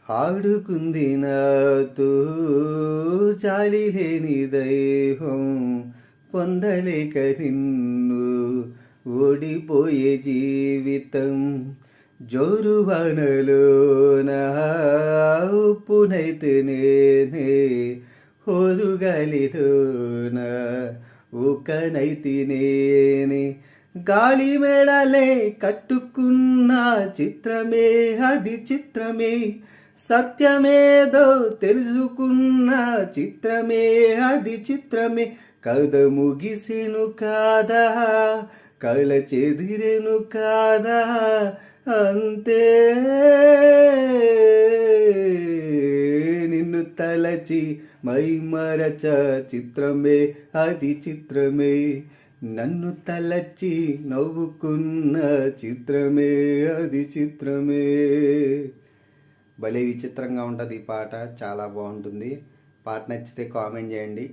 ఆడుకుంది నాతో జాలి లేని దైవం, పొందలేక నిన్ను ఓడిపోయే జీవితం. జోరువానలోన ఉప్పునైతే నేనే, హోరుగాలిలోన ఊకనైతే నేనే. గాలి మెడలే కట్టుకున్న చిత్రమే అది చిత్రమే, సత్యమేదో తెలుసుకున్న చిత్రమే అది చిత్రమే. కథ ముగిసెను కాదా, కళ చెదిరెను కాదా, అంతే నిన్ను తలచి మై మరచ చిత్రమే అది చిత్రమే. నన్ను తలచి నవ్వుకున్న చిత్రమే అది చిత్రమే. భలే విచిత్రంగా ఉంటుంది ఈ పాట, చాలా బాగుంటుంది. పాట నచ్చితే కామెంట్ చేయండి.